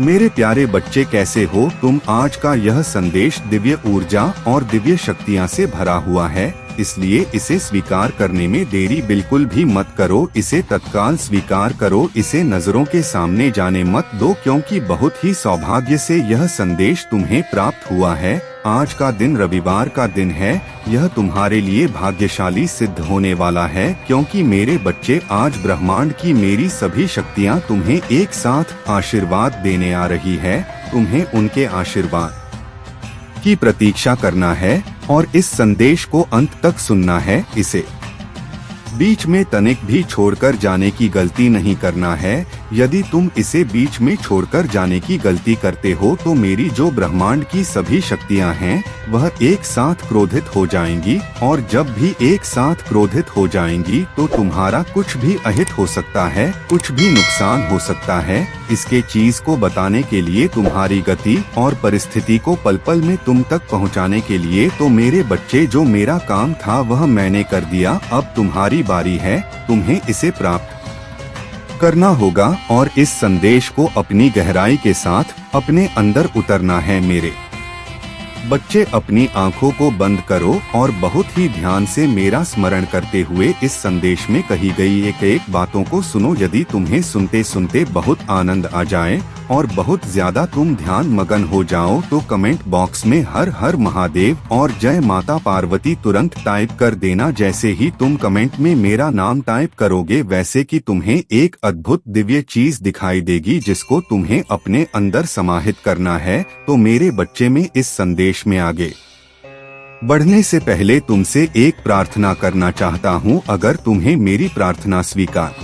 मेरे प्यारे बच्चे, कैसे हो तुम? आज का यह संदेश दिव्य ऊर्जा और दिव्य शक्तियाँ से भरा हुआ है, इसलिए इसे स्वीकार करने में देरी बिल्कुल भी मत करो। इसे तत्काल स्वीकार करो, इसे नजरों के सामने जाने मत दो, क्योंकि बहुत ही सौभाग्य से यह संदेश तुम्हें प्राप्त हुआ है। आज का दिन रविवार का दिन है, यह तुम्हारे लिए भाग्यशाली सिद्ध होने वाला है, क्योंकि मेरे बच्चे आज ब्रह्मांड की मेरी सभी शक्तियाँ तुम्हें एक साथ आशीर्वाद देने आ रही है। तुम्हें उनके आशीर्वाद की प्रतीक्षा करना है और इस संदेश को अंत तक सुनना है। इसे बीच में तनिक भी छोड़कर जाने की गलती नहीं करना है। यदि तुम इसे बीच में छोड़कर जाने की गलती करते हो तो मेरी जो ब्रह्मांड की सभी शक्तियां हैं वह एक साथ क्रोधित हो जाएंगी, और जब भी एक साथ क्रोधित हो जाएंगी तो तुम्हारा कुछ भी अहित हो सकता है, कुछ भी नुकसान हो सकता है। इसके चीज को बताने के लिए, तुम्हारी गति और परिस्थिति को पल पल में तुम तक पहुंचाने के लिए, तो मेरे बच्चे जो मेरा काम था वह मैंने कर दिया। अब तुम्हारी बारी है, तुम्हें इसे प्राप्त करना होगा और इस संदेश को अपनी गहराई के साथ अपने अंदर उतरना है। मेरे बच्चे, अपनी आंखों को बंद करो और बहुत ही ध्यान से मेरा स्मरण करते हुए इस संदेश में कही गई एक एक बातों को सुनो। यदि तुम्हें सुनते सुनते बहुत आनंद आ जाए और बहुत ज्यादा तुम ध्यान मगन हो जाओ तो कमेंट बॉक्स में हर हर महादेव और जय माता पार्वती तुरंत टाइप कर देना। जैसे ही तुम कमेंट में मेरा नाम टाइप करोगे वैसे कि तुम्हें एक अद्भुत दिव्य चीज दिखाई देगी जिसको तुम्हें अपने अंदर समाहित करना है। तो मेरे बच्चे, में इस संदेश में आगे बढ़ने से पहले तुमसे एक प्रार्थना करना चाहता हूँ। अगर तुम्हें मेरी प्रार्थना स्वीकार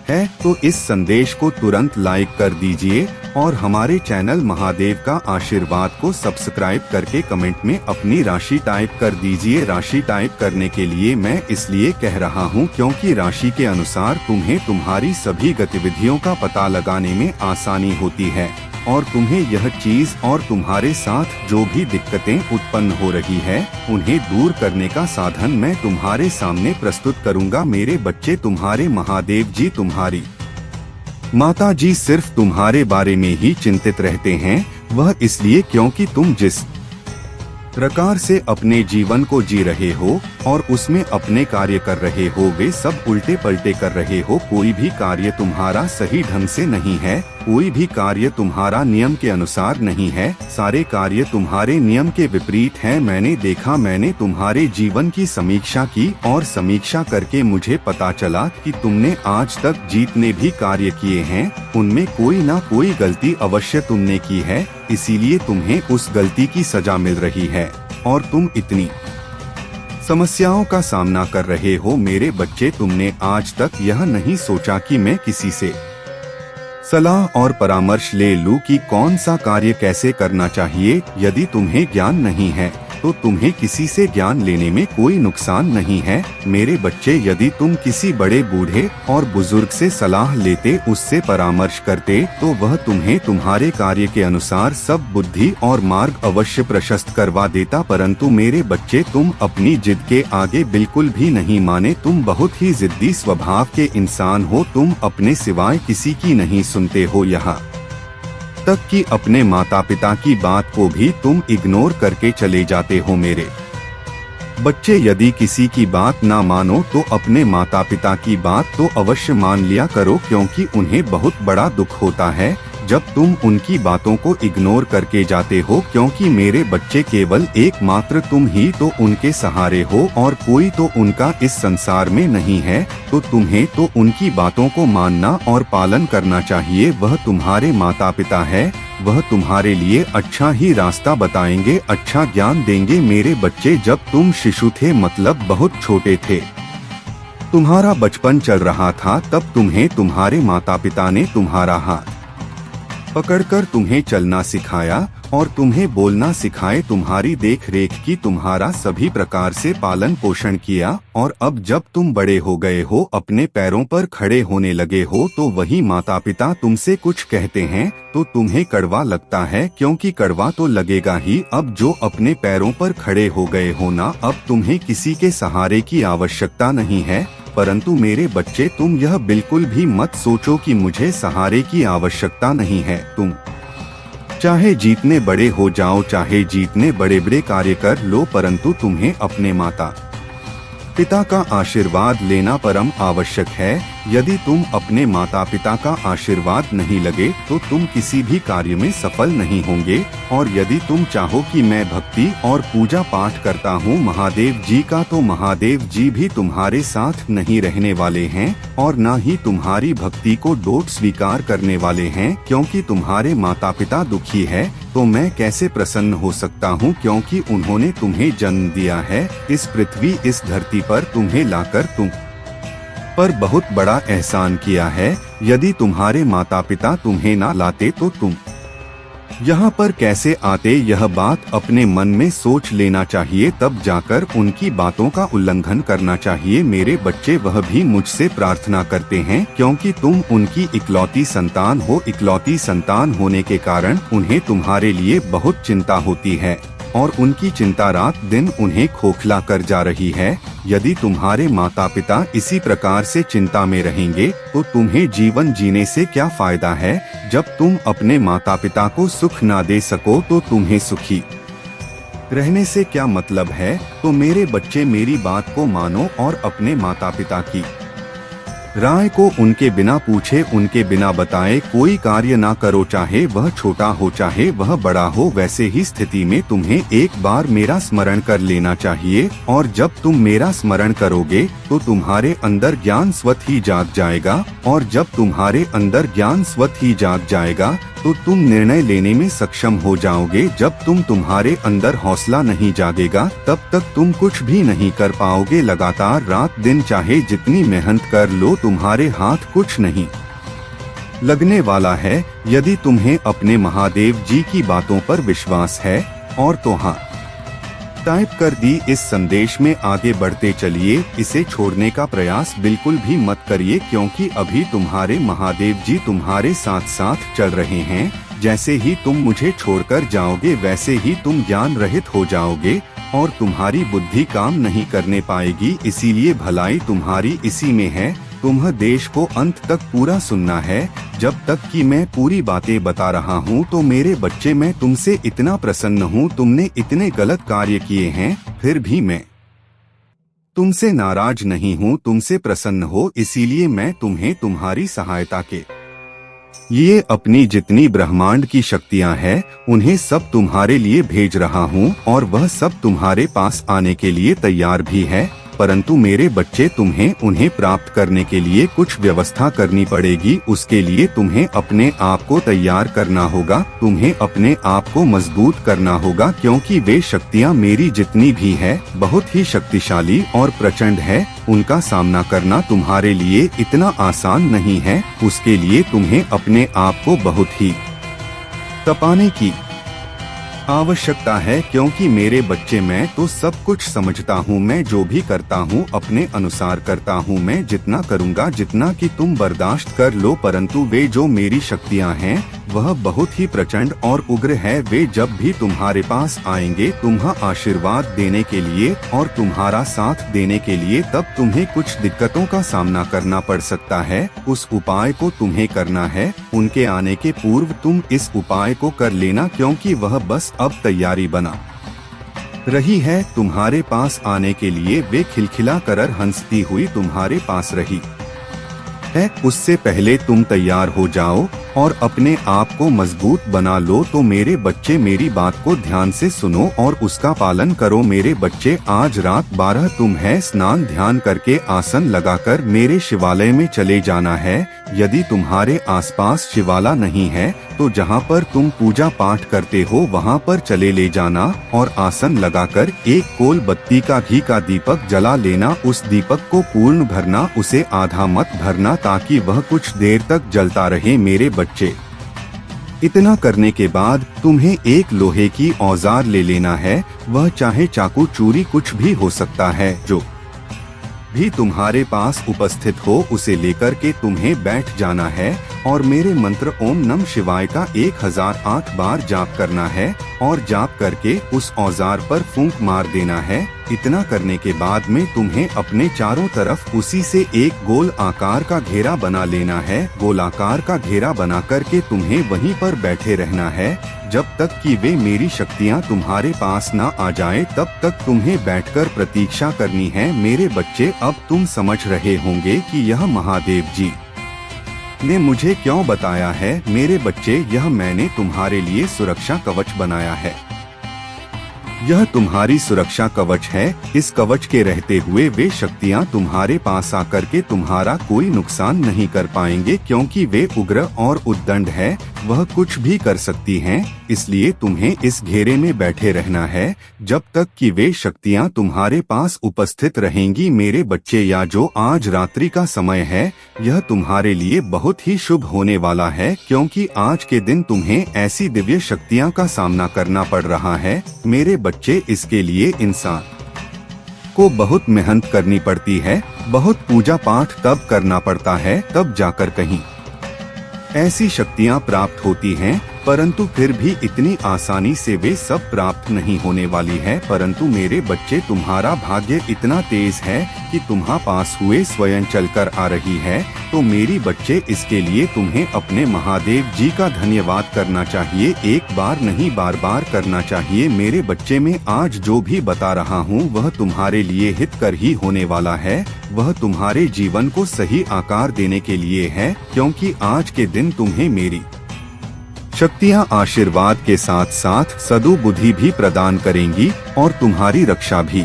है तो इस संदेश को तुरंत लाइक कर दीजिए और हमारे चैनल महादेव का आशीर्वाद को सब्सक्राइब करके कमेंट में अपनी राशि टाइप कर दीजिए। राशि टाइप करने के लिए मैं इसलिए कह रहा हूं क्योंकि राशि के अनुसार तुम्हें तुम्हारी सभी गतिविधियों का पता लगाने में आसानी होती है और तुम्हें यह चीज और तुम्हारे साथ जो भी दिक्कतें उत्पन्न हो रही है उन्हें दूर करने का साधन मैं तुम्हारे सामने प्रस्तुत करूंगा। मेरे बच्चे, तुम्हारे महादेव जी, तुम्हारी माता जी सिर्फ तुम्हारे बारे में ही चिंतित रहते हैं। वह इसलिए क्योंकि तुम जिस प्रकार से अपने जीवन को जी रहे हो और उसमें अपने कार्य कर रहे हो वे सब उल्टे पलटे कर रहे हो। कोई भी कार्य तुम्हारा सही ढंग से नहीं है, कोई भी कार्य तुम्हारा नियम के अनुसार नहीं है, सारे कार्य तुम्हारे नियम के विपरीत हैं। मैंने देखा, मैंने तुम्हारे जीवन की समीक्षा की और समीक्षा करके मुझे पता चला कि तुमने आज तक जितने भी कार्य किए हैं उनमें कोई ना कोई गलती अवश्य तुमने की है, इसीलिए तुम्हें उस गलती की सजा मिल रही है और तुम इतनी समस्याओं का सामना कर रहे हो। मेरे बच्चे, तुमने आज तक यह नहीं सोचा कि मैं किसी से सलाह और परामर्श ले लूं कि कौन सा कार्य कैसे करना चाहिए। यदि तुम्हें ज्ञान नहीं है तो तुम्हें किसी से ज्ञान लेने में कोई नुकसान नहीं है। मेरे बच्चे, यदि तुम किसी बड़े बूढ़े और बुजुर्ग से सलाह लेते, उससे परामर्श करते, तो वह तुम्हें तुम्हारे कार्य के अनुसार सब बुद्धि और मार्ग अवश्य प्रशस्त करवा देता। परंतु मेरे बच्चे, तुम अपनी जिद के आगे बिल्कुल भी नहीं माने। तुम बहुत ही जिद्दी स्वभाव के इंसान हो। तुम अपने सिवाय किसी की नहीं सुनते हो, यहाँ तक कि अपने माता पिता की बात को भी तुम इग्नोर करके चले जाते हो। मेरे बच्चे, यदि किसी की बात ना मानो तो अपने माता पिता की बात तो अवश्य मान लिया करो, क्योंकि उन्हें बहुत बड़ा दुख होता है जब तुम उनकी बातों को इग्नोर करके जाते हो। क्योंकि मेरे बच्चे, केवल एकमात्र तुम ही तो उनके सहारे हो और कोई तो उनका इस संसार में नहीं है। तो तुम्हें तो उनकी बातों को मानना और पालन करना चाहिए। वह तुम्हारे माता पिता है, वह तुम्हारे लिए अच्छा ही रास्ता बताएंगे, अच्छा ज्ञान देंगे। मेरे बच्चे, जब तुम शिशु थे, मतलब बहुत छोटे थे, तुम्हारा बचपन चल रहा था, तब तुम्हें तुम्हारे माता पिता ने तुम्हारा हाथ पकड़कर तुम्हें चलना सिखाया और तुम्हें बोलना सिखाए, तुम्हारी देख रेख की, तुम्हारा सभी प्रकार से पालन पोषण किया। और अब जब तुम बड़े हो गए हो, अपने पैरों पर खड़े होने लगे हो, तो वही माता पिता तुमसे कुछ कहते हैं तो तुम्हें कड़वा लगता है, क्योंकि कड़वा तो लगेगा ही। अब जो अपने पैरों पर खड़े हो गए हो ना, अब तुम्हें किसी के सहारे की आवश्यकता नहीं है। परंतु मेरे बच्चे तुम यह बिल्कुल भी मत सोचो कि मुझे सहारे की आवश्यकता नहीं है। तुम चाहे जितने बड़े हो जाओ, चाहे जितने बड़े बड़े कार्य कर लो, परंतु तुम्हें अपने माता पिता का आशीर्वाद लेना परम आवश्यक है। यदि तुम अपने माता पिता का आशीर्वाद नहीं लगे तो तुम किसी भी कार्य में सफल नहीं होंगे। और यदि तुम चाहो कि मैं भक्ति और पूजा पाठ करता हूँ महादेव जी का, तो महादेव जी भी तुम्हारे साथ नहीं रहने वाले हैं और न ही तुम्हारी भक्ति को डोट स्वीकार करने वाले हैं। क्योंकि तुम्हारे माता पिता दुखी है तो मैं कैसे प्रसन्न हो सकता हूँ, क्योंकि उन्होंने तुम्हें जन्म दिया है इस पृथ्वी इस धरती पर तुम्हें लाकर तुम पर बहुत बड़ा एहसान किया है। यदि तुम्हारे माता पिता तुम्हें ना लाते तो तुम यहाँ पर कैसे आते, यह बात अपने मन में सोच लेना चाहिए, तब जाकर उनकी बातों का उल्लंघन करना चाहिए। मेरे बच्चे वह भी मुझसे प्रार्थना करते हैं क्योंकि तुम उनकी इकलौती संतान हो। इकलौती संतान होने के कारण उन्हें तुम्हारे लिए बहुत चिंता होती है और उनकी चिंता रात दिन उन्हें खोखला कर जा रही है। यदि तुम्हारे माता पिता इसी प्रकार से चिंता में रहेंगे तो तुम्हें जीवन जीने से क्या फायदा है। जब तुम अपने माता पिता को सुख ना दे सको तो तुम्हें सुखी रहने से क्या मतलब है। तो मेरे बच्चे मेरी बात को मानो और अपने माता पिता की राय को उनके बिना पूछे, उनके बिना बताए कोई कार्य ना करो, चाहे वह छोटा हो चाहे वह बड़ा हो। वैसे ही स्थिति में तुम्हें एक बार मेरा स्मरण कर लेना चाहिए और जब तुम मेरा स्मरण करोगे तो तुम्हारे अंदर ज्ञान स्वतः ही जाग जाएगा और जब तुम्हारे अंदर ज्ञान स्वतः ही जाग जाएगा तो तुम निर्णय लेने में सक्षम हो जाओगे। जब तुम्हारे अंदर हौसला नहीं जागेगा तब तक तुम कुछ भी नहीं कर पाओगे। लगातार रात दिन चाहे जितनी मेहनत कर लो तुम्हारे हाथ कुछ नहीं लगने वाला है। यदि तुम्हें अपने महादेव जी की बातों पर विश्वास है और तो हाँ टाइप कर दी इस संदेश में आगे बढ़ते चलिए। इसे छोड़ने का प्रयास बिल्कुल भी मत करिए क्योंकि अभी तुम्हारे महादेव जी तुम्हारे साथ साथ चल रहे हैं। जैसे ही तुम मुझे छोड़कर जाओगे वैसे ही तुम ज्ञान रहित हो जाओगे और तुम्हारी बुद्धि काम नहीं करने पाएगी। इसीलिए भलाई तुम्हारी इसी में है। तुम्हें देश को अंत तक पूरा सुनना है। जब तक कि मैं पूरी बातें बता रहा हूँ तो मेरे बच्चे मैं तुमसे इतना प्रसन्न हूँ। तुमने इतने गलत कार्य किए हैं फिर भी मैं तुमसे नाराज नहीं हूँ, तुमसे प्रसन्न हो। इसीलिए मैं तुम्हें तुम्हारी सहायता के ये अपनी जितनी ब्रह्मांड की शक्तियाँ हैं उन्हें सब तुम्हारे लिए भेज रहा हूँ और वह सब तुम्हारे पास आने के लिए तैयार भी है। परंतु मेरे बच्चे तुम्हें उन्हें प्राप्त करने के लिए कुछ व्यवस्था करनी पड़ेगी। उसके लिए तुम्हें अपने आप को तैयार करना होगा, तुम्हें अपने आप को मजबूत करना होगा क्योंकि वे शक्तियाँ मेरी जितनी भी है बहुत ही शक्तिशाली और प्रचंड है। उनका सामना करना तुम्हारे लिए इतना आसान नहीं है। उसके लिए तुम्हें अपने आप को बहुत ही तपाने की आवश्यकता है क्योंकि मेरे बच्चे मैं तो सब कुछ समझता हूँ। मैं जो भी करता हूँ अपने अनुसार करता हूँ। मैं जितना करूँगा जितना कि तुम बर्दाश्त कर लो, परंतु वे जो मेरी शक्तियाँ हैं वह बहुत ही प्रचंड और उग्र है। वे जब भी तुम्हारे पास आएंगे तुम्हें आशीर्वाद देने के लिए और तुम्हारा साथ देने के लिए, तब तुम्हें कुछ दिक्कतों का सामना करना पड़ सकता है। उस उपाय को तुम्हें करना है। उनके आने के पूर्व तुम इस उपाय को कर लेना क्योंकि वह बस अब तैयारी बना रही है तुम्हारे पास आने के लिए। वे खिलखिला कर हंसती हुई तुम्हारे पास रही है। उससे पहले तुम तैयार हो जाओ और अपने आप को मजबूत बना लो। तो मेरे बच्चे मेरी बात को ध्यान से सुनो और उसका पालन करो। मेरे बच्चे आज रात 12 तुम्हें स्नान ध्यान करके आसन लगाकर मेरे शिवालय में चले जाना है। यदि तुम्हारे आसपास शिवालय नहीं है तो जहाँ पर तुम पूजा पाठ करते हो वहाँ पर चले ले जाना और आसन लगाकर एक कोल बत्ती का घी का दीपक जला लेना। उस दीपक को पूर्ण भरना, उसे आधा मत भरना ताकि वह कुछ देर तक जलता रहे। मेरे बच्चे इतना करने के बाद तुम्हें एक लोहे की औजार ले लेना है। वह चाहे चाकू चूरी कुछ भी हो सकता है, जो भी तुम्हारे पास उपस्थित हो उसे लेकर के तुम्हें बैठ जाना है और मेरे मंत्र ओम नमः शिवाय का 1008 बार जाप करना है और जाप करके उस औजार पर फूंक मार देना है। इतना करने के बाद में तुम्हें अपने चारों तरफ उसी से एक गोल आकार का घेरा बना लेना है। गोलाकार का घेरा बना करके तुम्हें वहीं पर बैठे रहना है जब तक कि वे मेरी शक्तियाँ तुम्हारे पास ना आ जाए, तब तक तुम्हें बैठकर प्रतीक्षा करनी है। मेरे बच्चे, अब तुम समझ रहे होंगे कि यह महादेव जी ने मुझे क्यों बताया है। मेरे बच्चे, यह मैंने तुम्हारे लिए सुरक्षा कवच बनाया है। यह तुम्हारी सुरक्षा कवच है। इस कवच के रहते हुए वे शक्तियाँ तुम्हारे पास आकर के तुम्हारा कोई नुकसान नहीं कर पाएंगे, क्योंकि वे उग्र और उद्दंड है, वह कुछ भी कर सकती हैं। इसलिए तुम्हें इस घेरे में बैठे रहना है जब तक कि वे शक्तियाँ तुम्हारे पास उपस्थित रहेंगी। मेरे बच्चे, या जो आज रात्रि का समय है, यह तुम्हारे लिए बहुत ही शुभ होने वाला है, क्योंकि आज के दिन तुम्हें ऐसी दिव्य शक्तियाँ का सामना करना पड़ रहा है। मेरे बच्चे, इसके लिए इंसान को बहुत मेहनत करनी पड़ती है, बहुत पूजा पाठ तब करना पड़ता है, तब जाकर कहीं ऐसी शक्तियाँ प्राप्त होती हैं, परंतु फिर भी इतनी आसानी से वे सब प्राप्त नहीं होने वाली है। परंतु मेरे बच्चे, तुम्हारा भाग्य इतना तेज है कि तुम्हारे पास हुए स्वयं चलकर आ रही है। तो मेरी बच्चे, इसके लिए तुम्हें अपने महादेव जी का धन्यवाद करना चाहिए। एक बार नहीं, बार बार करना चाहिए। मेरे बच्चे, में आज जो भी बता रहा हूँ वह तुम्हारे लिए हितकर ही होने वाला है। वह तुम्हारे जीवन को सही आकार देने के लिए है, क्योंकि आज के दिन तुम्हें मेरी शक्तियाँ आशीर्वाद के साथ साथ सद्बुद्धि भी प्रदान करेंगी और तुम्हारी रक्षा भी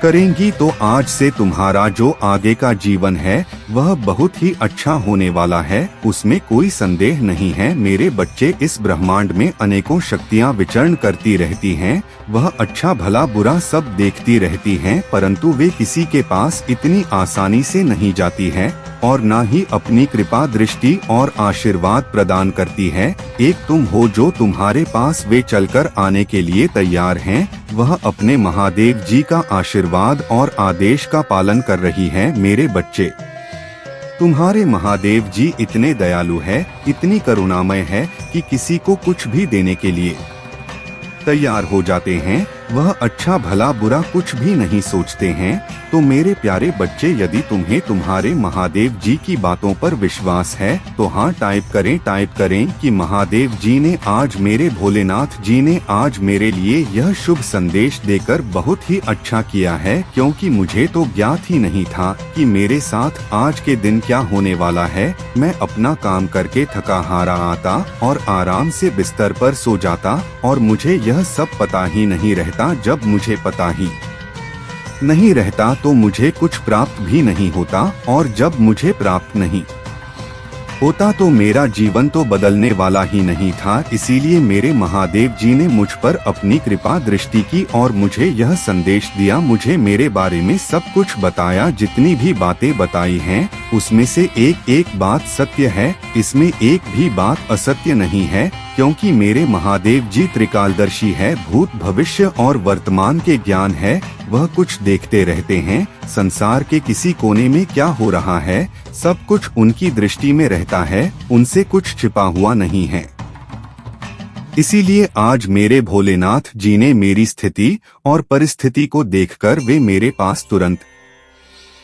करेंगी। तो आज से तुम्हारा जो आगे का जीवन है वह बहुत ही अच्छा होने वाला है, उसमें कोई संदेह नहीं है। मेरे बच्चे, इस ब्रह्मांड में अनेकों शक्तियाँ विचरण करती रहती हैं, वह अच्छा भला बुरा सब देखती रहती हैं, परंतु वे किसी के पास इतनी आसानी से नहीं जाती हैं और न ही अपनी कृपा दृष्टि और आशीर्वाद प्रदान करती है। एक तुम हो जो तुम्हारे पास वे चलकर आने के लिए तैयार हैं। वह अपने महादेव जी का आशीर्वाद और आदेश का पालन कर रही है। मेरे बच्चे, तुम्हारे महादेव जी इतने दयालु है, इतनी करुणामय है कि किसी को कुछ भी देने के लिए तैयार हो जाते हैं। वह अच्छा भला बुरा कुछ भी नहीं सोचते हैं। तो मेरे प्यारे बच्चे, यदि तुम्हें तुम्हारे महादेव जी की बातों पर विश्वास है तो हाँ टाइप करें कि महादेव जी ने आज, मेरे भोलेनाथ जी ने आज मेरे लिए यह शुभ संदेश देकर बहुत ही अच्छा किया है, क्योंकि मुझे तो ज्ञात ही नहीं था कि मेरे साथ आज के दिन क्या होने वाला है। मैं अपना काम करके थका हारा आता और आराम से बिस्तर पर सो जाता और मुझे यह सब पता ही नहीं रहता। जब मुझे पता ही नहीं रहता तो मुझे कुछ प्राप्त भी नहीं होता, और जब मुझे प्राप्त नहीं होता तो मेरा जीवन तो बदलने वाला ही नहीं था। इसीलिए मेरे महादेव जी ने मुझ पर अपनी कृपा दृष्टि की और मुझे यह संदेश दिया, मुझे मेरे बारे में सब कुछ बताया। जितनी भी बातें बताई हैं उसमें से एक एक बात सत्य है, इसमें एक भी बात असत्य नहीं है, क्योंकि मेरे महादेव जी त्रिकालदर्शी है। भूत भविष्य और वर्तमान के ज्ञान है, वह कुछ देखते रहते हैं। संसार के किसी कोने में क्या हो रहा है सब कुछ उनकी दृष्टि में रहता है, उनसे कुछ छिपा हुआ नहीं है। इसीलिए आज मेरे भोलेनाथ जी ने मेरी स्थिति और परिस्थिति को देखकर वे मेरे पास तुरंत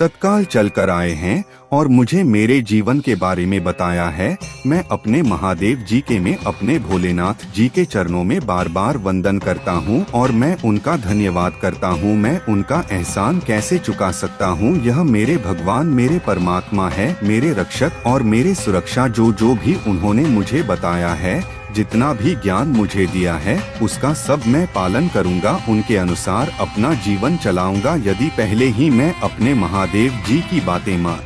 तत्काल चल कर आए हैं और मुझे मेरे जीवन के बारे में बताया है। मैं अपने महादेव जी के में अपने भोलेनाथ जी के चरणों में बार बार वंदन करता हूँ और मैं उनका धन्यवाद करता हूँ। मैं उनका एहसान कैसे चुका सकता हूँ। यह मेरे भगवान, मेरे परमात्मा है, मेरे रक्षक और मेरे सुरक्षा। जो भी उन्होंने मुझे बताया है, जितना भी ज्ञान मुझे दिया है, उसका सब मैं पालन करूंगा, उनके अनुसार अपना जीवन चलाऊंगा। यदि पहले ही मैं अपने महादेव जी की बातें मान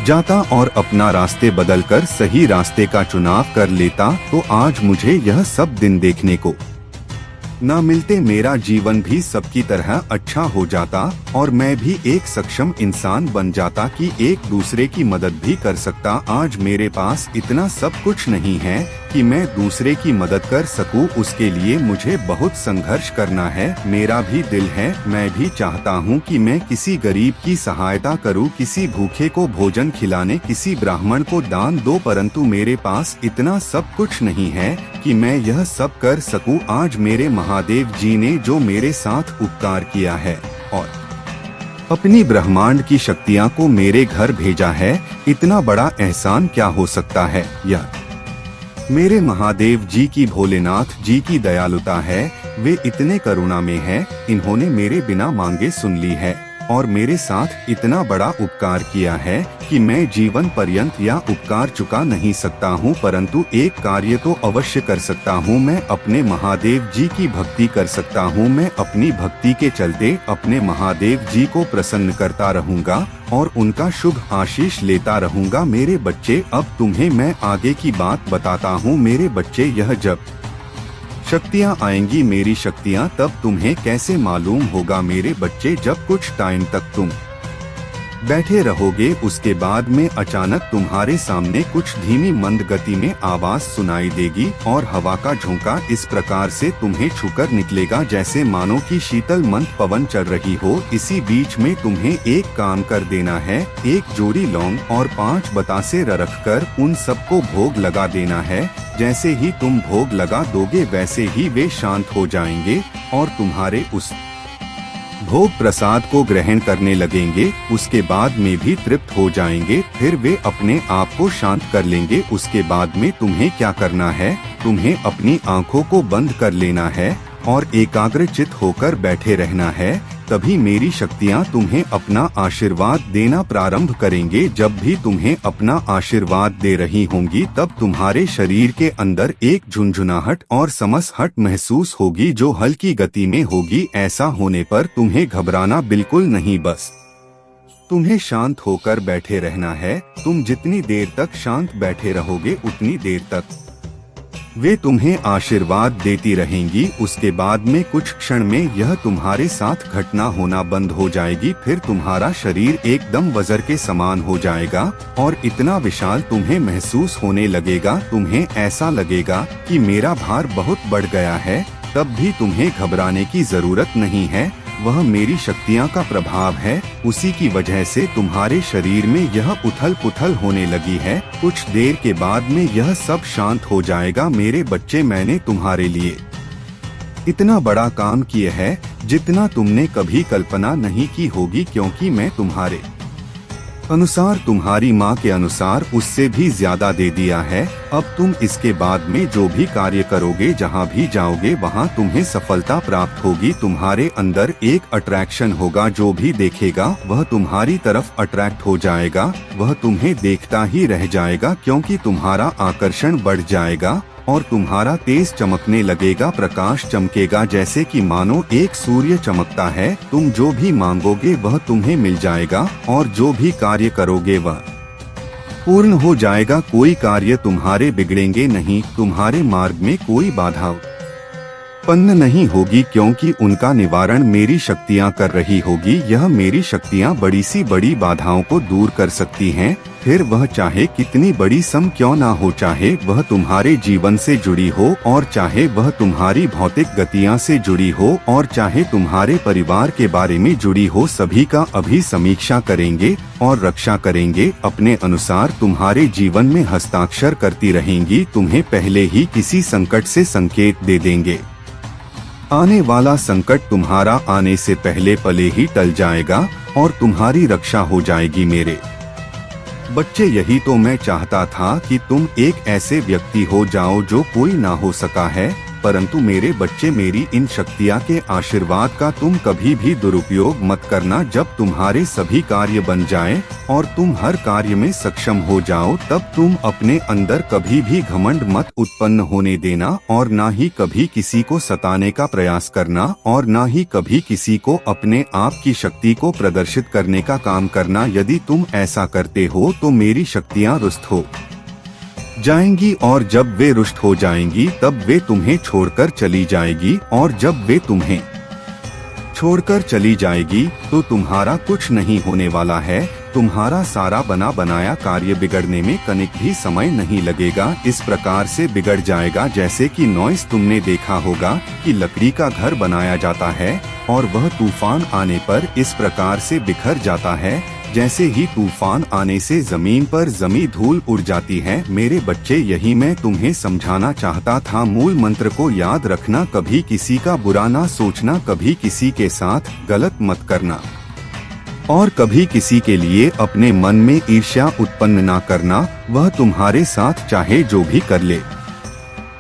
जाता और अपना रास्ते बदलकर सही रास्ते का चुनाव कर लेता तो आज मुझे यह सब दिन देखने को न मिलते। मेरा जीवन भी सबकी तरह अच्छा हो जाता और मैं भी एक सक्षम इंसान बन जाता कि एक दूसरे की मदद भी कर सकता। आज मेरे पास इतना सब कुछ नहीं है कि मैं दूसरे की मदद कर सकूं, उसके लिए मुझे बहुत संघर्ष करना है। मेरा भी दिल है, मैं भी चाहता हूं कि मैं किसी गरीब की सहायता करूं, किसी भूखे को भोजन खिलाने, किसी ब्राह्मण को दान दो, परंतु मेरे पास इतना सब कुछ नहीं है कि मैं यह सब कर सकूं। आज मेरे महादेव जी ने जो मेरे साथ उपकार किया है और अपनी ब्रह्मांड की शक्तियां को मेरे घर भेजा है, इतना बड़ा एहसान क्या हो सकता है। यह मेरे महादेव जी की, भोलेनाथ जी की दयालुता है। वे इतने करुणा में हैं, इन्होंने मेरे बिना मांगे सुन ली है और मेरे साथ इतना बड़ा उपकार किया है कि मैं जीवन पर्यंत यह उपकार चुका नहीं सकता हूँ, परंतु एक कार्य तो अवश्य कर सकता हूँ। मैं अपने महादेव जी की भक्ति कर सकता हूँ। मैं अपनी भक्ति के चलते अपने महादेव जी को प्रसन्न करता रहूँगा और उनका शुभ आशीष लेता रहूँगा। मेरे बच्चे, अब तुम्हें मैं आगे की बात बताता हूँ। मेरे बच्चे, यह जब शक्तियाँ आएंगी, मेरी शक्तियाँ, तब तुम्हें कैसे मालूम होगा मेरे बच्चे। जब कुछ टाइम तक तुम बैठे रहोगे, उसके बाद में अचानक तुम्हारे सामने कुछ धीमी मंद गति में आवाज सुनाई देगी और हवा का झोंका इस प्रकार से तुम्हें छूकर निकलेगा जैसे मानो कि शीतल मंद पवन चल रही हो। इसी बीच में तुम्हें एक काम कर देना है, एक जोड़ी लौंग और 5 बतासे रखकर उन सबको भोग लगा देना है। जैसे ही तुम भोग लगा दोगे वैसे ही वे शांत हो जाएंगे और तुम्हारे उस भोग प्रसाद को ग्रहण करने लगेंगे। उसके बाद में भी तृप्त हो जाएंगे, फिर वे अपने आप को शांत कर लेंगे। उसके बाद में तुम्हें क्या करना है, तुम्हें अपनी आंखों को बंद कर लेना है और एकाग्रचित होकर बैठे रहना है। तभी मेरी शक्तियाँ तुम्हें अपना आशीर्वाद देना प्रारंभ करेंगे। जब भी तुम्हें अपना आशीर्वाद दे रही होंगी, तब तुम्हारे शरीर के अंदर एक झुनझुनाहट और समसहट महसूस होगी जो हल्की गति में होगी। ऐसा होने पर तुम्हें घबराना बिल्कुल नहीं, बस तुम्हें शांत होकर बैठे रहना है। तुम जितनी देर तक शांत बैठे रहोगे, उतनी देर तक वे तुम्हें आशीर्वाद देती रहेंगी। उसके बाद में कुछ क्षण में यह तुम्हारे साथ घटना होना बंद हो जाएगी। फिर तुम्हारा शरीर एकदम वज्र के समान हो जाएगा और इतना विशाल तुम्हें महसूस होने लगेगा। तुम्हें ऐसा लगेगा कि मेरा भार बहुत बढ़ गया है। तब भी तुम्हें घबराने की जरूरत नहीं है, वह मेरी शक्तियाँ का प्रभाव है। उसी की वजह से तुम्हारे शरीर में यह उथल पुथल होने लगी है। कुछ देर के बाद में यह सब शांत हो जाएगा। मेरे बच्चे, मैंने तुम्हारे लिए इतना बड़ा काम किया है जितना तुमने कभी कल्पना नहीं की होगी, क्योंकि मैं तुम्हारे अनुसार, तुम्हारी माँ के अनुसार उससे भी ज्यादा दे दिया है। अब तुम इसके बाद में जो भी कार्य करोगे, जहाँ भी जाओगे, वहाँ तुम्हें सफलता प्राप्त होगी। तुम्हारे अंदर एक अट्रैक्शन होगा, जो भी देखेगा वह तुम्हारी तरफ अट्रैक्ट हो जाएगा, वह तुम्हें देखता ही रह जाएगा, क्योंकि तुम्हारा आकर्षण बढ़ जाएगा और तुम्हारा तेज चमकने लगेगा। प्रकाश चमकेगा जैसे कि मानो एक सूर्य चमकता है। तुम जो भी मांगोगे वह तुम्हें मिल जाएगा और जो भी कार्य करोगे वह पूर्ण हो जाएगा। कोई कार्य तुम्हारे बिगड़ेंगे नहीं, तुम्हारे मार्ग में कोई बाधा उत्पन्न नहीं होगी, क्योंकि उनका निवारण मेरी शक्तियाँ कर रही होगी। यह मेरी शक्तियाँ बड़ी सी बड़ी बाधाओं को दूर कर सकती हैं, फिर वह चाहे कितनी बड़ी सम क्यों ना हो, चाहे वह तुम्हारे जीवन से जुड़ी हो और चाहे वह तुम्हारी भौतिक गतियां से जुड़ी हो और चाहे तुम्हारे परिवार के बारे में जुड़ी हो, सभी का अभी समीक्षा करेंगे और रक्षा करेंगे। अपने अनुसार तुम्हारे जीवन में हस्ताक्षर करती रहेंगी। तुम्हें पहले ही किसी संकट से संकेत दे देंगे। आने वाला संकट तुम्हारा आने से पहले पले ही टल जाएगा और तुम्हारी रक्षा हो जाएगी। मेरे बच्चे, यही तो मैं चाहता था कि तुम एक ऐसे व्यक्ति हो जाओ जो कोई ना हो सका है, परंतु मेरे बच्चे, मेरी इन शक्तियाँ के आशीर्वाद का तुम कभी भी दुरुपयोग मत करना। जब तुम्हारे सभी कार्य बन जाएं और तुम हर कार्य में सक्षम हो जाओ, तब तुम अपने अंदर कभी भी घमंड मत उत्पन्न होने देना और ना ही कभी किसी को सताने का प्रयास करना और ना ही कभी किसी को अपने आप की शक्ति को प्रदर्शित करने का काम करना। यदि तुम ऐसा करते हो तो मेरी शक्तियाँ रुष्ट हो जाएंगी और जब वे रुष्ट हो जाएंगी तब वे तुम्हें छोड़कर चली जाएगी और जब वे तुम्हें छोड़कर चली जाएगी तो तुम्हारा कुछ नहीं होने वाला है, तुम्हारा सारा बना बनाया कार्य बिगड़ने में कनिक भी समय नहीं लगेगा। इस प्रकार से बिगड़ जाएगा जैसे कि नॉइस तुमने देखा होगा कि लकड़ी का घर बनाया जाता है और वह तूफान आने पर इस प्रकार से बिखर जाता है जैसे ही तूफान आने से जमीन पर जमी धूल उड़ जाती है। मेरे बच्चे, यही मैं तुम्हें समझाना चाहता था। मूल मंत्र को याद रखना, कभी किसी का बुरा ना सोचना, कभी किसी के साथ गलत मत करना और कभी किसी के लिए अपने मन में ईर्ष्या उत्पन्न ना करना। वह तुम्हारे साथ चाहे जो भी कर ले,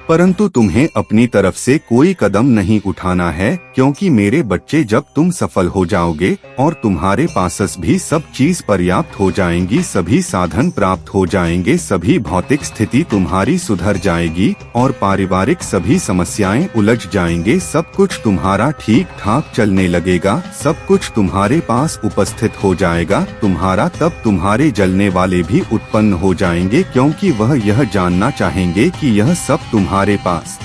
परंतु तुम्हें अपनी तरफ से कोई कदम नहीं उठाना है, क्योंकि मेरे बच्चे, जब तुम सफल हो जाओगे और तुम्हारे पास भी सब चीज पर्याप्त हो जाएंगी, सभी साधन प्राप्त हो जाएंगे, सभी भौतिक स्थिति तुम्हारी सुधर जाएगी और पारिवारिक सभी समस्याएं उलझ जाएंगे, सब कुछ तुम्हारा ठीक ठाक चलने लगेगा, सब कुछ तुम्हारे पास उपस्थित हो जाएगा तुम्हारा, तब तुम्हारे जलने वाले भी उत्पन्न हो जाएंगे, क्योंकि वह यह जानना चाहेंगे कि यह सब तुम्हारे पास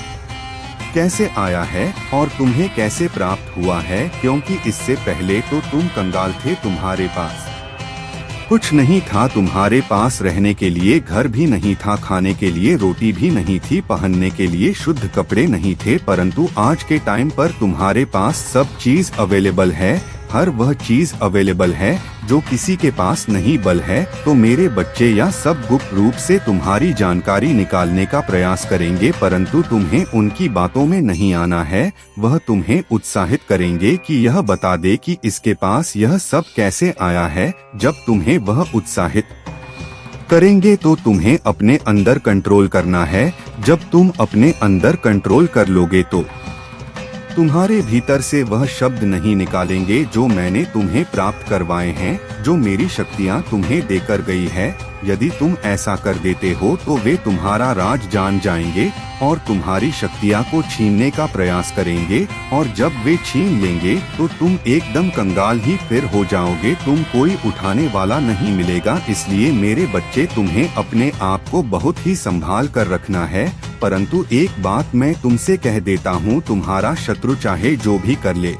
कैसे आया है और तुम्हें कैसे प्राप्त हुआ है, क्योंकि इससे पहले तो तुम कंगाल थे, तुम्हारे पास कुछ नहीं था, तुम्हारे पास रहने के लिए घर भी नहीं था, खाने के लिए रोटी भी नहीं थी, पहनने के लिए शुद्ध कपड़े नहीं थे, परंतु आज के टाइम पर तुम्हारे पास सब चीज अवेलेबल है, हर वह चीज अवेलेबल है जो किसी के पास नहीं बल है। तो मेरे बच्चे, यह सब गुप्त रूप से तुम्हारी जानकारी निकालने का प्रयास करेंगे, परंतु तुम्हें उनकी बातों में नहीं आना है। वह तुम्हें उत्साहित करेंगे कि यह बता दे कि इसके पास यह सब कैसे आया है। जब तुम्हें वह उत्साहित करेंगे तो तुम्हें अपने अंदर कंट्रोल करना है। जब तुम अपने अंदर कंट्रोल कर लोगे तो तुम्हारे भीतर से वह शब्द नहीं निकालेंगे जो मैंने तुम्हें प्राप्त करवाए हैं, जो मेरी शक्तियाँ तुम्हें देकर गई है। यदि तुम ऐसा कर देते हो तो वे तुम्हारा राज जान जाएंगे और तुम्हारी शक्तियाँ को छीनने का प्रयास करेंगे, और जब वे छीन लेंगे तो तुम एकदम कंगाल ही फिर हो जाओगे, तुम कोई उठाने वाला नहीं मिलेगा। इसलिए मेरे बच्चे, तुम्हें अपने आप को बहुत ही संभाल कर रखना है। परंतु एक बात मैं तुमसे कह देता हूँ, तुम्हारा शत्रु चाहे जो भी कर ले,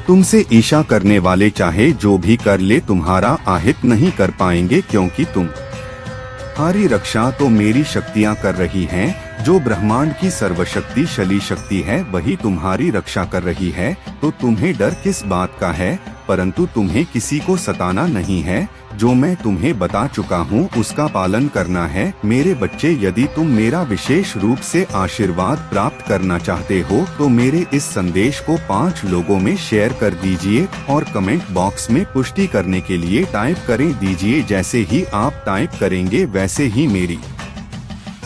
तुमसे ईर्ष्या करने वाले चाहे जो भी कर ले, तुम्हारा आहित नहीं कर पाएंगे, क्योंकि तुम्हारी रक्षा तो मेरी शक्तियाँ कर रही हैं। जो ब्रह्मांड की सर्वशक्तिशाली शक्ति है वही तुम्हारी रक्षा कर रही है। तो तुम्हें डर किस बात का है? परंतु तुम्हें किसी को सताना नहीं है। जो मैं तुम्हें बता चुका हूँ उसका पालन करना है। मेरे बच्चे, यदि तुम मेरा विशेष रूप से आशीर्वाद प्राप्त करना चाहते हो तो मेरे इस संदेश को 5 लोगों में शेयर कर दीजिए और कमेंट बॉक्स में पुष्टि करने के लिए टाइप करें दीजिए। जैसे ही आप टाइप करेंगे वैसे ही मेरी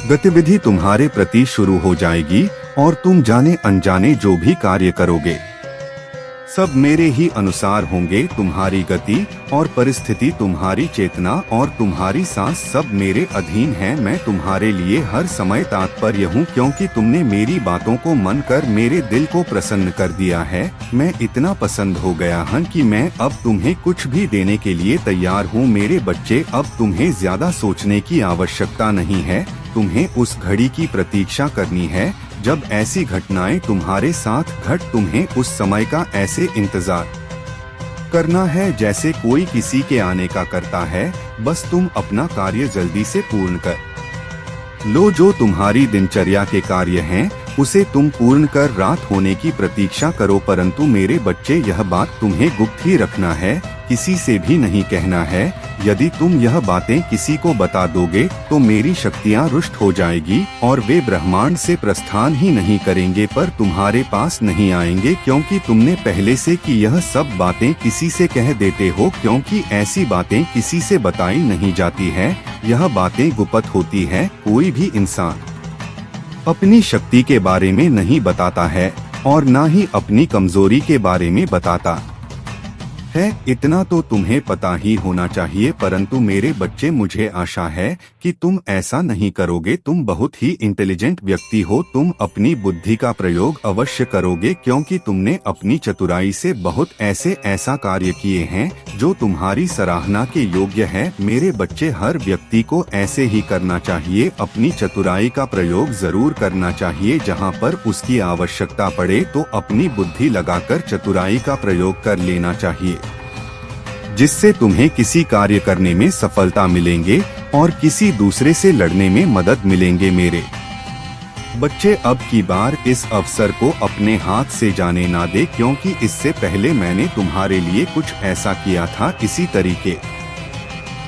गतिविधि तुम्हारे प्रति शुरू हो जाएगी और तुम जाने अनजाने जो भी कार्य करोगे सब मेरे ही अनुसार होंगे। तुम्हारी गति और परिस्थिति, तुम्हारी चेतना और तुम्हारी सांस सब मेरे अधीन है। मैं तुम्हारे लिए हर समय तात्पर्य हूँ, क्योंकि तुमने मेरी बातों को मन कर मेरे दिल को प्रसन्न कर दिया है। मैं इतना पसंद हो गया हूँ कि मैं अब तुम्हें कुछ भी देने के लिए तैयार हूँ। मेरे बच्चे, अब तुम्हें ज्यादा सोचने की आवश्यकता नहीं है। तुम्हें उस घड़ी की प्रतीक्षा करनी है जब ऐसी घटनाएं तुम्हारे साथ घट। तुम्हें उस समय का ऐसे इंतजार करना है जैसे कोई किसी के आने का करता है। बस तुम अपना कार्य जल्दी से पूर्ण कर लो। जो तुम्हारी दिनचर्या के कार्य हैं उसे तुम पूर्ण कर रात होने की प्रतीक्षा करो। परंतु मेरे बच्चे, यह बात तुम्हें गुप्त ही रखना है, किसी से भी नहीं कहना है। यदि तुम यह बातें किसी को बता दोगे तो मेरी शक्तियाँ रुष्ट हो जाएगी और वे ब्रह्मांड से प्रस्थान ही नहीं करेंगे, पर तुम्हारे पास नहीं आएंगे, क्योंकि तुमने पहले से कि यह सब बातें किसी से कह देते हो। क्योंकि ऐसी बातें किसी से बताई नहीं जाती है, यह बातें गुप्त होती है। कोई भी इंसान अपनी शक्ति के बारे में नहीं बताता है और न ही अपनी कमजोरी के बारे में बताता है। इतना तो तुम्हें पता ही होना चाहिए। परंतु मेरे बच्चे, मुझे आशा है कि तुम ऐसा नहीं करोगे। तुम बहुत ही इंटेलिजेंट व्यक्ति हो। तुम अपनी बुद्धि का प्रयोग अवश्य करोगे, क्योंकि तुमने अपनी चतुराई से बहुत ऐसा कार्य किए हैं जो तुम्हारी सराहना के योग्य है। मेरे बच्चे, हर व्यक्ति को ऐसे ही करना चाहिए। अपनी चतुराई का प्रयोग जरूर करना चाहिए। जहाँ पर उसकी आवश्यकता पड़े तो अपनी बुद्धि लगाकर चतुराई का प्रयोग कर लेना चाहिए। जिससे तुम्हें किसी कार्य करने में सफलता मिलेंगे और किसी दूसरे से लड़ने में मदद मिलेंगे। मेरे बच्चे, अब की बार इस अवसर को अपने हाथ से जाने ना दे, क्योंकि इससे पहले मैंने तुम्हारे लिए कुछ ऐसा किया था। इसी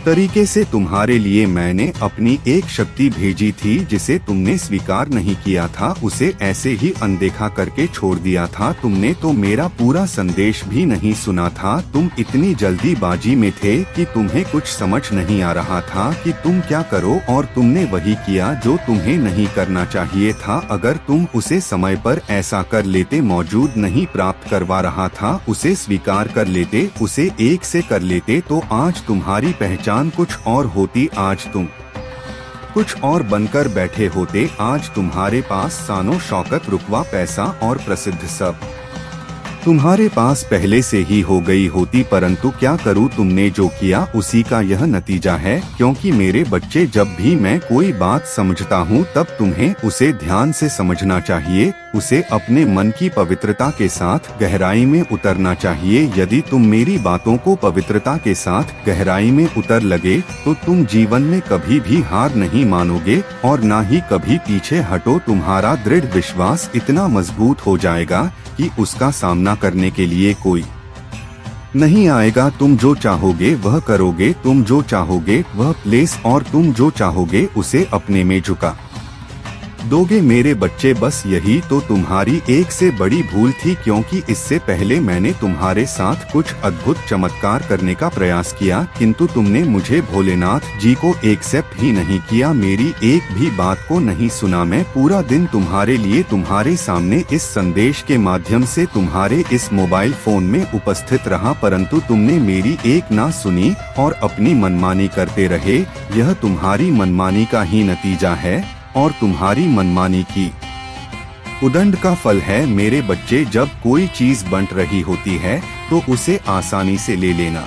तरीके से तुम्हारे लिए मैंने अपनी एक शक्ति भेजी थी जिसे तुमने स्वीकार नहीं किया था, उसे ऐसे ही अनदेखा करके छोड़ दिया था। तुमने तो मेरा पूरा संदेश भी नहीं सुना था। तुम इतनी जल्दीबाजी में थे कि तुम्हें कुछ समझ नहीं आ रहा था कि तुम क्या करो, और तुमने वही किया जो तुम्हें नहीं करना चाहिए था। अगर तुम उसे समय पर ऐसा कर लेते, मौजूद नहीं प्राप्त करवा रहा था, उसे स्वीकार कर लेते, उसे एक से कर लेते, तो आज तुम्हारी पहचान कुछ और होती। आज तुम कुछ और बनकर बैठे होते। आज तुम्हारे पास शानो शौकत, रुतबा, पैसा और प्रसिद्ध सब तुम्हारे पास पहले से ही हो गई होती। परंतु क्या करूं, तुमने जो किया उसी का यह नतीजा है। क्योंकि मेरे बच्चे, जब भी मैं कोई बात समझता हूं तब तुम्हें उसे ध्यान से समझना चाहिए, उसे अपने मन की पवित्रता के साथ गहराई में उतरना चाहिए। यदि तुम मेरी बातों को पवित्रता के साथ गहराई में उतर लगे तो तुम जीवन में कभी भी हार नहीं मानोगे और ना ही कभी पीछे हटो। तुम्हारा दृढ़ विश्वास इतना मजबूत हो जाएगा कि उसका सामना करने के लिए कोई नहीं आएगा। तुम जो चाहोगे वह करोगे, तुम जो चाहोगे वह प्लेस और तुम जो चाहोगे उसे अपने में झुका दोगे। मेरे बच्चे, बस यही तो तुम्हारी एक से बड़ी भूल थी, क्योंकि इससे पहले मैंने तुम्हारे साथ कुछ अद्भुत चमत्कार करने का प्रयास किया, किंतु तुमने मुझे भोलेनाथ जी को एक्सेप्ट ही नहीं किया, मेरी एक भी बात को नहीं सुना। मैं पूरा दिन तुम्हारे लिए तुम्हारे सामने इस संदेश के माध्यम से तुम्हारे इस मोबाइल फोन में उपस्थित रहा, परंतु तुमने मेरी एक ना सुनी और अपनी मनमानी करते रहे। यह तुम्हारी मनमानी का ही नतीजा है और तुम्हारी मनमानी की उदंड का फल है। मेरे बच्चे, जब कोई चीज बंट रही होती है तो उसे आसानी से ले लेना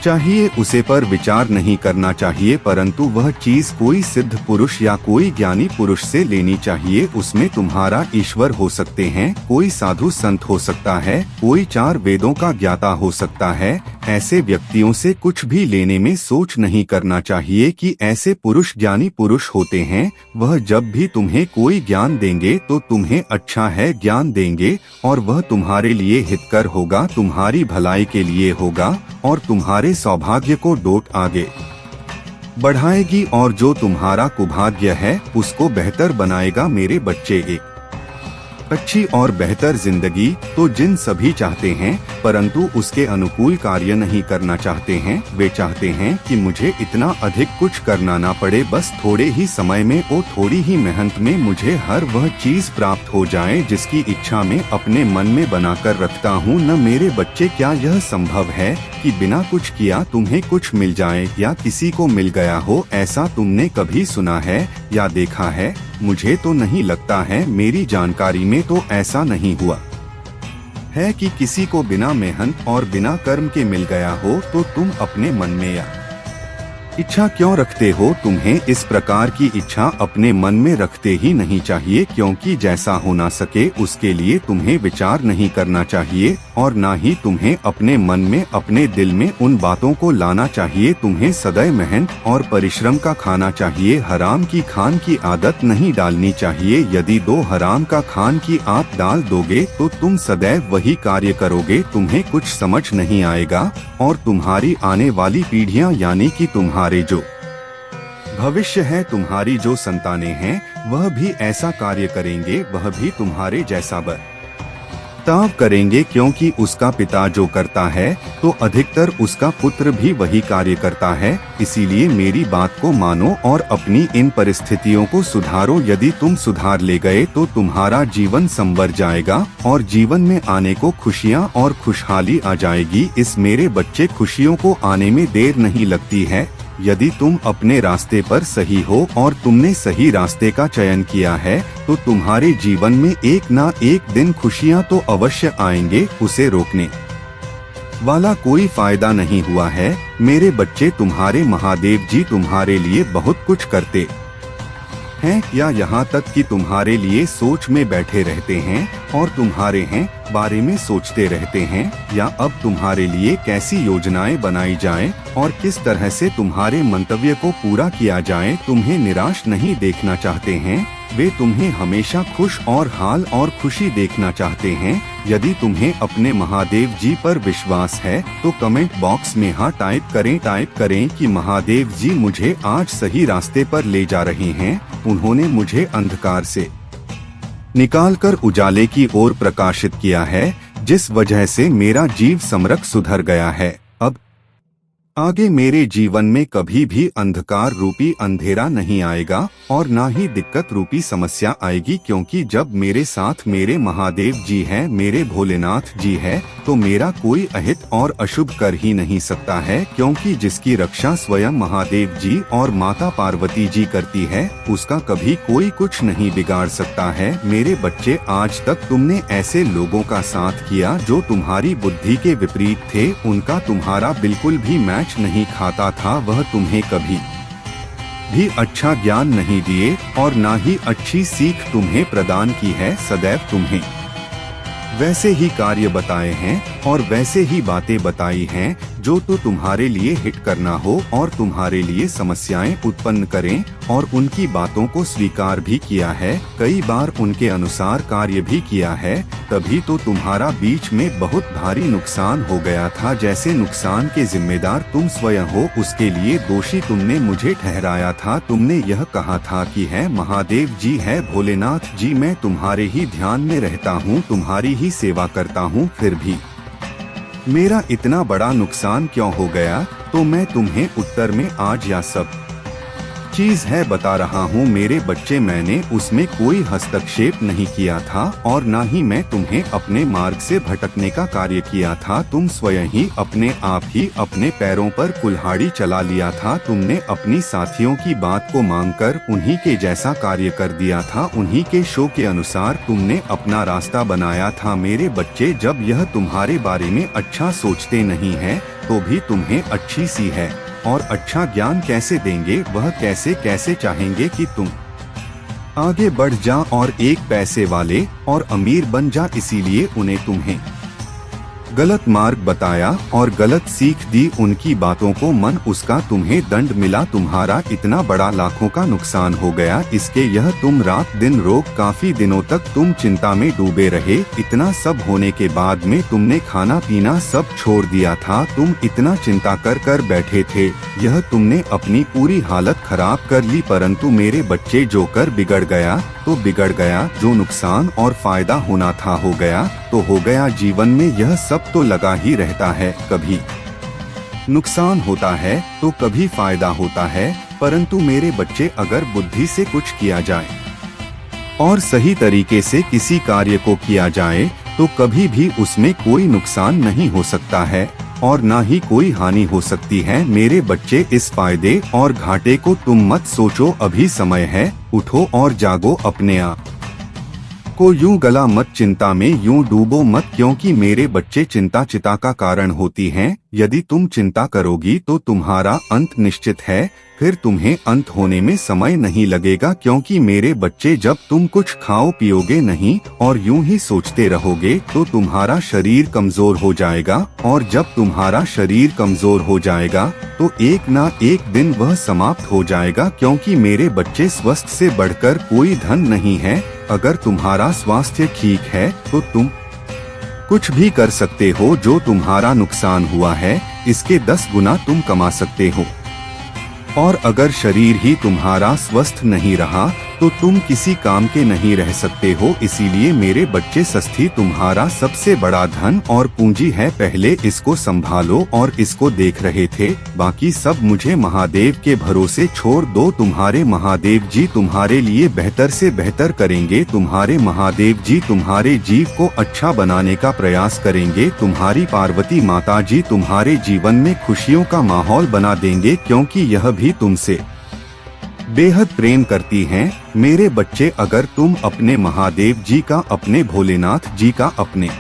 चाहिए, उसे पर विचार नहीं करना चाहिए, परंतु वह चीज कोई सिद्ध पुरुष या कोई ज्ञानी पुरुष से लेनी चाहिए। उसमें तुम्हारा ईश्वर हो सकते हैं, कोई साधु संत हो सकता है, कोई 4 वेदों का ज्ञाता हो सकता है। ऐसे व्यक्तियों से कुछ भी लेने में सोच नहीं करना चाहिए कि ऐसे पुरुष ज्ञानी पुरुष होते हैं। वह जब भी तुम्हें कोई ज्ञान देंगे तो तुम्हें अच्छा है ज्ञान देंगे और वह तुम्हारे लिए हितकर होगा, तुम्हारी भलाई के लिए होगा और तुम्हारे सौभाग्य को डोट आगे बढ़ाएगी और जो तुम्हारा कुभाग्य है उसको बेहतर बनाएगा। मेरे बच्चे, एक अच्छी और बेहतर जिंदगी तो जिन सभी चाहते हैं, परंतु उसके अनुकूल कार्य नहीं करना चाहते हैं। वे चाहते हैं कि मुझे इतना अधिक कुछ करना ना पड़े, बस थोड़े ही समय में और थोड़ी ही मेहनत में मुझे हर वह चीज प्राप्त हो जाए जिसकी इच्छा मैं अपने मन में बनाकर रखता हूँ। न मेरे बच्चे, क्या यह संभव है कि बिना कुछ किया तुम्हें कुछ मिल जाए या किसी को मिल गया हो? ऐसा तुमने कभी सुना है या देखा है? मुझे तो नहीं लगता है, मेरी जानकारी में तो ऐसा नहीं हुआ है कि किसी को बिना मेहनत और बिना कर्म के मिल गया हो। तो तुम अपने मन में या इच्छा क्यों रखते हो? तुम्हें इस प्रकार की इच्छा अपने मन में रखते ही नहीं चाहिए, क्योंकि जैसा हो ना सके उसके लिए तुम्हें विचार नहीं करना चाहिए और ना ही तुम्हें अपने मन में, अपने दिल में उन बातों को लाना चाहिए। तुम्हें सदैव मेहनत और परिश्रम का खाना चाहिए, हराम की खान की आदत नहीं डालनी चाहिए। यदि 2 हराम का खान की आप डाल दोगे तो तुम सदैव वही कार्य करोगे, तुम्हें कुछ समझ नहीं आएगा और तुम्हारी आने वाली पीढ़ियां यानी कि तुम्हारे जो भविष्य है, तुम्हारी जो संतानें हैं, वह भी ऐसा कार्य करेंगे, वह भी तुम्हारे जैसा बर्ताव करेंगे, क्योंकि उसका पिता जो करता है तो अधिकतर उसका पुत्र भी वही कार्य करता है। इसीलिए मेरी बात को मानो और अपनी इन परिस्थितियों को सुधारो। यदि तुम सुधार ले गए तो तुम्हारा जीवन संवर जाएगा और जीवन में आने को खुशियाँ और खुशहाली आ जाएगी। इस मेरे बच्चे, खुशियों को आने में देर नहीं लगती है। यदि तुम अपने रास्ते पर सही हो और तुमने सही रास्ते का चयन किया है तो तुम्हारे जीवन में एक ना एक दिन खुशियां तो अवश्य आएंगे, उसे रोकने वाला कोई फायदा नहीं हुआ है। मेरे बच्चे, तुम्हारे महादेव जी तुम्हारे लिए बहुत कुछ करते हैं या यहाँ तक कि तुम्हारे लिए सोच में बैठे रहते हैं और तुम्हारे हैं बारे में सोचते रहते हैं, या अब तुम्हारे लिए कैसी योजनाएं बनाई जाएं और किस तरह से तुम्हारे मंतव्य को पूरा किया जाए। तुम्हें निराश नहीं देखना चाहते हैं, वे तुम्हें हमेशा खुश और हाल और खुशी देखना चाहते हैं। यदि तुम्हें अपने महादेव जी पर विश्वास है तो कमेंट बॉक्स में हाँ टाइप करें कि महादेव जी मुझे आज सही रास्ते पर ले जा रहे हैं। उन्होंने मुझे अंधकार से निकालकर उजाले की ओर प्रकाशित किया है, जिस वजह से मेरा जीव समरक सुधर गया है। अब आगे मेरे जीवन में कभी भी अंधकार रूपी अंधेरा नहीं आएगा और ना ही दिक्कत रूपी समस्या आएगी, क्योंकि जब मेरे साथ मेरे महादेव जी हैं, मेरे भोलेनाथ जी है, तो मेरा कोई अहित और अशुभ कर ही नहीं सकता है, क्योंकि जिसकी रक्षा स्वयं महादेव जी और माता पार्वती जी करती है, उसका कभी कोई कुछ नहीं बिगाड़ सकता है। मेरे बच्चे, आज तक तुमने ऐसे लोगों का साथ किया जो तुम्हारी बुद्धि के विपरीत थे, उनका तुम्हारा बिल्कुल भी मैच नहीं खाता था। वह तुम्हें कभी भी अच्छा ज्ञान नहीं दिए और ना ही अच्छी सीख तुम्हें प्रदान की है। सदैव तुम्हें वैसे ही कार्य बताए हैं और वैसे ही बातें बताई हैं जो तो तुम्हारे लिए हिट करना हो और तुम्हारे लिए समस्याएं उत्पन्न करें, और उनकी बातों को स्वीकार भी किया है, कई बार उनके अनुसार कार्य भी किया है। तभी तो तुम्हारा बीच में बहुत भारी नुकसान हो गया था। जैसे नुकसान के जिम्मेदार तुम स्वयं हो, उसके लिए दोषी तुमने मुझे ठहराया था। तुमने यह कहा था कि है महादेव जी, है भोलेनाथ जी, मैं तुम्हारे ही ध्यान में रहता हूँ, तुम्हारी ही सेवा करता हूँ, फिर भी मेरा इतना बड़ा नुकसान क्यों हो गया। तो मैं तुम्हें उत्तर में आज यह सब चीज है बता रहा हूँ। मेरे बच्चे, मैंने उसमें कोई हस्तक्षेप नहीं किया था और ना ही मैं तुम्हें अपने मार्ग से भटकने का कार्य किया था। तुम स्वयं ही अपने आप ही अपने पैरों पर कुल्हाड़ी चला लिया था। तुमने अपनी साथियों की बात को मानकर उन्हीं के जैसा कार्य कर दिया था, उन्हीं के शो के अनुसार तुमने अपना रास्ता बनाया था। मेरे बच्चे, जब यह तुम्हारे बारे में अच्छा सोचते नहीं है तो भी तुम्हें अच्छी सी है और अच्छा ज्ञान कैसे देंगे, वह कैसे चाहेंगे कि तुम आगे बढ़ जा और एक पैसे वाले और अमीर बन जा। इसीलिए उन्हें तुम्हें गलत मार्ग बताया और गलत सीख दी। उनकी बातों को मन उसका तुम्हें दंड मिला। तुम्हारा इतना बड़ा लाखों का नुकसान हो गया, इसके यह तुम रात दिन रोग काफी दिनों तक तुम चिंता में डूबे रहे। इतना सब होने के बाद में तुमने खाना पीना सब छोड़ दिया था। तुम इतना चिंता कर बैठे थे, यह तुमने अपनी पूरी हालत खराब कर ली। परंतु मेरे बच्चे, जो कर बिगड़ गया तो बिगड़ गया, जो नुकसान और फायदा होना था हो गया तो हो गया। जीवन में यह सब तो लगा ही रहता है, कभी नुकसान होता है तो कभी फायदा होता है। परंतु मेरे बच्चे, अगर बुद्धि से कुछ किया जाए और सही तरीके से किसी कार्य को किया जाए तो कभी भी उसमें कोई नुकसान नहीं हो सकता है और ना ही कोई हानि हो सकती है। मेरे बच्चे, इस फायदे और घाटे को तुम मत सोचो, अभी समय है, उठो और जागो। अपने आप को यूं गला मत, चिंता में यूं डूबो मत, क्योंकि मेरे बच्चे, चिंता चिता का कारण होती है। यदि तुम चिंता करोगी तो तुम्हारा अंत निश्चित है, फिर तुम्हें अंत होने में समय नहीं लगेगा। क्योंकि मेरे बच्चे, जब तुम कुछ खाओ पियोगे नहीं और यूं ही सोचते रहोगे तो तुम्हारा शरीर कमजोर हो जाएगा, और जब तुम्हारा शरीर कमजोर हो जाएगा तो एक ना एक दिन वह समाप्त हो जाएगा। क्योंकि मेरे बच्चे, स्वस्थ से बढ़कर कोई धन नहीं है। अगर तुम्हारा स्वास्थ्य ठीक है तो तुम कुछ भी कर सकते हो। जो तुम्हारा नुकसान हुआ है, इसके 10 गुना तुम कमा सकते हो। और अगर शरीर ही तुम्हारा स्वस्थ नहीं रहा तो तुम किसी काम के नहीं रह सकते हो। इसीलिए मेरे बच्चे, स्वस्थी तुम्हारा सबसे बड़ा धन और पूंजी है। पहले इसको संभालो और इसको देख रहे थे, बाकी सब मुझे महादेव के भरोसे छोड़ दो। तुम्हारे महादेव जी तुम्हारे लिए बेहतर से बेहतर करेंगे। तुम्हारे महादेव जी तुम्हारे जीव को अच्छा बनाने का प्रयास करेंगे। तुम्हारी पार्वती माता जी तुम्हारे जीवन में खुशियों का माहौल बना देंगे, क्योंकि यह भी तुमसे बेहद प्रेम करती हैं। मेरे बच्चे, अगर तुम अपने महादेव जी का, अपने भोलेनाथ जी का, अपने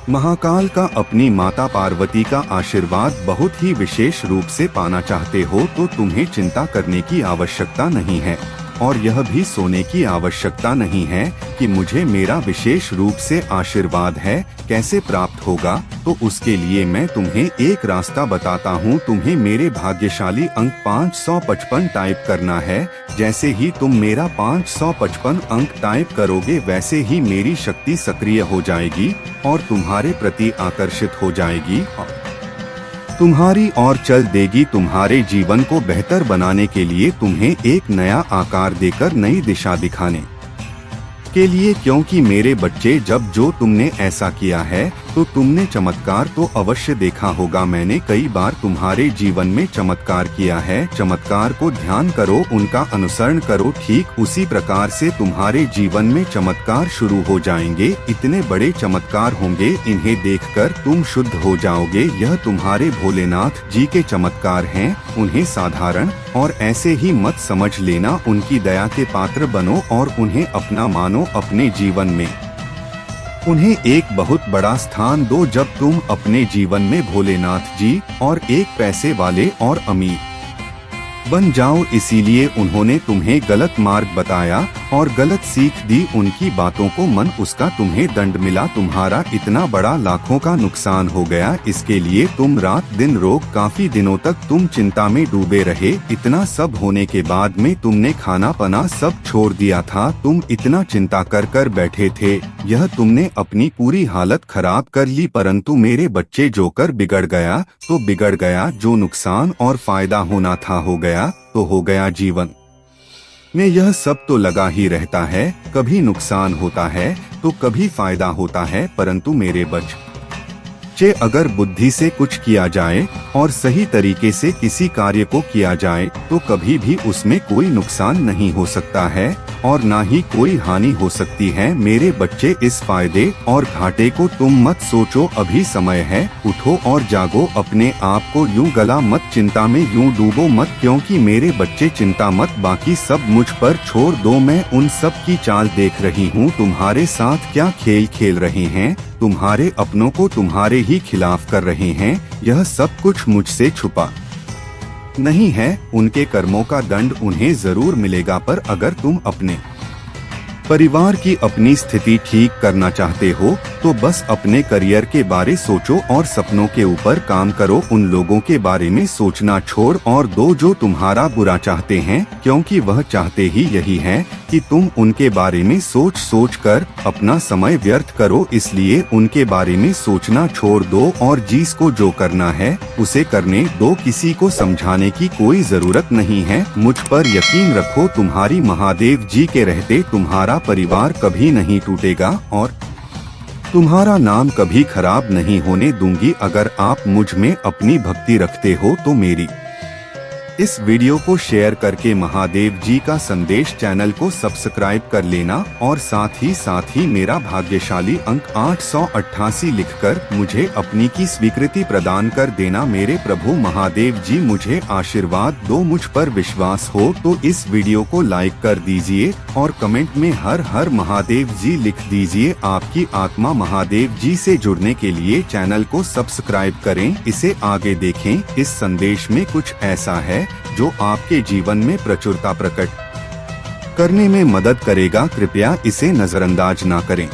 महाकाल का, अपनी माता पार्वती का आशीर्वाद बहुत ही विशेष रूप से पाना चाहते हो तो तुम्हें चिंता करने की आवश्यकता नहीं है। और यह भी सोने की आवश्यकता नहीं है कि मुझे मेरा विशेष रूप से आशीर्वाद है कैसे प्राप्त होगा। तो उसके लिए मैं तुम्हें एक रास्ता बताता हूँ। तुम्हें मेरे भाग्यशाली अंक 555 टाइप करना है। जैसे ही तुम मेरा 555 अंक टाइप करोगे वैसे ही मेरी शक्ति सक्रिय हो जाएगी और तुम्हारे प्रति आकर्षित हो जाएगी, तुम्हारी ओर चल देगी। तुम्हारे जीवन को बेहतर बनाने के लिए, तुम्हें एक नया आकार देकर नई दिशा दिखाने के लिए। क्योंकि मेरे बच्चे, जब जो तुमने ऐसा किया है तो तुमने चमत्कार तो अवश्य देखा होगा। मैंने कई बार तुम्हारे जीवन में चमत्कार किया है। चमत्कार को ध्यान करो, उनका अनुसरण करो। ठीक उसी प्रकार से तुम्हारे जीवन में चमत्कार शुरू हो जाएंगे। इतने बड़े चमत्कार होंगे, इन्हें देखकर तुम शुद्ध हो जाओगे। यह तुम्हारे भोलेनाथ जी के चमत्कार हैं। उन्हें साधारण और ऐसे ही मत समझ लेना। उनकी दया के पात्र बनो और उन्हें अपना मानो अपने जीवन में। उन्हें एक बहुत बड़ा स्थान दो। जब तुम अपने जीवन में भोलेनाथ जी और एक पैसे वाले और अमीर बन जाओ। इसीलिए उन्होंने तुम्हें गलत मार्ग बताया और गलत सीख दी। उनकी बातों को मन उसका तुम्हें दंड मिला। तुम्हारा इतना बड़ा लाखों का नुकसान हो गया। इसके लिए तुम रात दिन रोग, काफी दिनों तक तुम चिंता में डूबे रहे। इतना सब होने के बाद में तुमने खाना पना सब छोड़ दिया था। तुम इतना चिंता कर कर बैठे थे। यह तुमने अपनी पूरी हालत खराब कर ली। परंतु मेरे बच्चे, जो कर बिगड़ गया तो बिगड़ गया। जो नुकसान और फायदा होना था हो गया तो हो गया। जीवन में यह सब तो लगा ही रहता है। कभी नुकसान होता है तो कभी फायदा होता है। परंतु मेरे बच्चे, अगर बुद्धि से कुछ किया जाए और सही तरीके से किसी कार्य को किया जाए तो कभी भी उसमें कोई नुकसान नहीं हो सकता है और ना ही कोई हानि हो सकती है। मेरे बच्चे, इस फायदे और घाटे को तुम मत सोचो। अभी समय है, उठो और जागो। अपने आप को यूं गला मत, चिंता में यूं डूबो मत। क्योंकि मेरे बच्चे, चिंता मत, बाकी सब मुझ पर छोड़ दो। मैं उन सब की चाल देख रही हूँ। तुम्हारे साथ क्या खेल खेल रहे हैं। तुम्हारे अपनों को तुम्हारे ही खिलाफ कर रहे हैं। यह सब कुछ मुझसे छुपा नहीं है। उनके कर्मों का दंड उन्हें जरूर मिलेगा। पर अगर तुम अपने परिवार की अपनी स्थिति ठीक करना चाहते हो तो बस अपने करियर के बारे सोचो और सपनों के ऊपर काम करो। उन लोगों के बारे में सोचना छोड़ और दो जो तुम्हारा बुरा चाहते हैं, क्योंकि वह चाहते ही यही है कि तुम उनके बारे में सोच सोच कर अपना समय व्यर्थ करो। इसलिए उनके बारे में सोचना छोड़ दो और जिसको जो करना है उसे करने दो। किसी को समझाने की कोई जरूरत नहीं है। मुझ पर यकीन रखो, तुम्हारी महादेव जी के रहते तुम्हारा परिवार कभी नहीं टूटेगा और तुम्हारा नाम कभी खराब नहीं होने दूंगी। अगर आप मुझ में अपनी भक्ति रखते हो तो मेरी इस वीडियो को शेयर करके महादेव जी का संदेश चैनल को सब्सक्राइब कर लेना और साथ ही मेरा भाग्यशाली अंक 888 लिखकर मुझे अपनी की स्वीकृति प्रदान कर देना। मेरे प्रभु महादेव जी मुझे आशीर्वाद दो। मुझ पर विश्वास हो तो इस वीडियो को लाइक कर दीजिए और कमेंट में हर हर महादेव जी लिख दीजिए। आपकी आत्मा महादेव जी से जुड़ने के लिए चैनल को सब्सक्राइब करें, इसे आगे देखें। इस संदेश में कुछ ऐसा है जो आपके जीवन में प्रचुरता प्रकट करने में मदद करेगा। कृपया इसे नजरअंदाज ना करें।